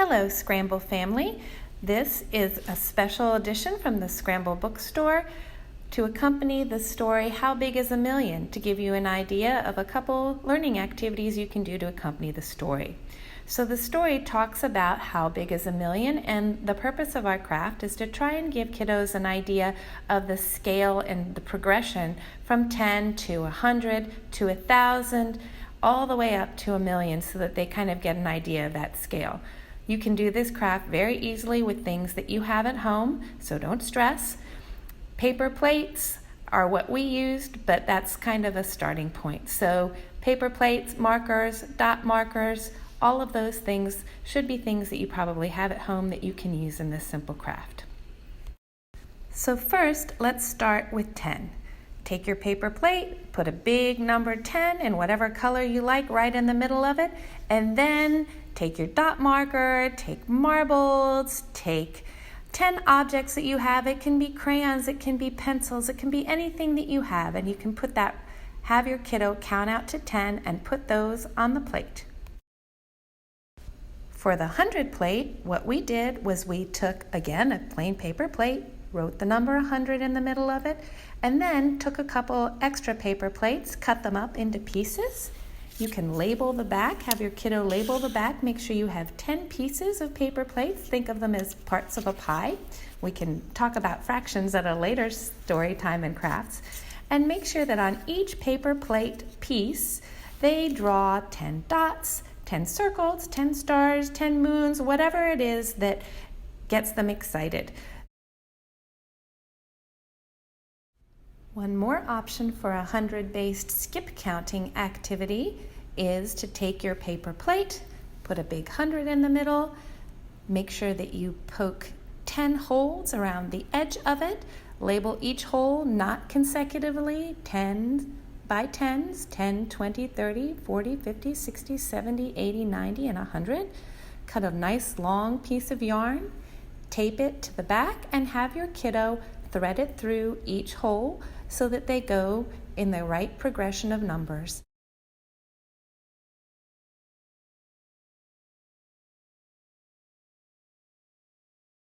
Hello, Scramble family. This is a special edition from the Scramble Bookstore to accompany the story How Big is a Million, to give you an idea of a couple learning activities you can do to accompany the story. So the story talks about how big is a million, and the purpose of our craft is to try and give kiddos an idea of the scale and the progression from 10 to 100 to 1,000 all the way up to a million, so that they kind of get an idea of that scale. You can do this craft very easily with things that you have at home, so don't stress. Paper plates are what we used, but that's kind of a starting point. So paper plates, markers, dot markers, all of those things should be things that you probably have at home that you can use in this simple craft. So first, let's start with 10. Take your paper plate, put a big number 10 in whatever color you like right in the middle of it, and then take your dot marker, take marbles, take 10 objects that you have. It can be crayons, it can be pencils, it can be anything that you have, and you can put that, have your kiddo count out to 10 and put those on the plate. For the 100 plate, what we did was we took, again, a plain paper plate, wrote the number 100 in the middle of it, and then took a couple extra paper plates, cut them up into pieces. You can label the back, have your kiddo label the back. Make sure you have 10 pieces of paper plates. Think of them as parts of a pie. We can talk about fractions at a later story time in crafts. And make sure that on each paper plate piece, they draw 10 dots, 10 circles, 10 stars, 10 moons, whatever it is that gets them excited. One more option for a 100-based skip counting activity is to take your paper plate, put a big 100 in the middle, make sure that you poke 10 holes around the edge of it, label each hole not consecutively, 10 by 10s, 10, 20, 30, 40, 50, 60, 70, 80, 90, and 100. Cut a nice long piece of yarn, tape it to the back, and have your kiddo thread it through each hole so that they go in the right progression of numbers.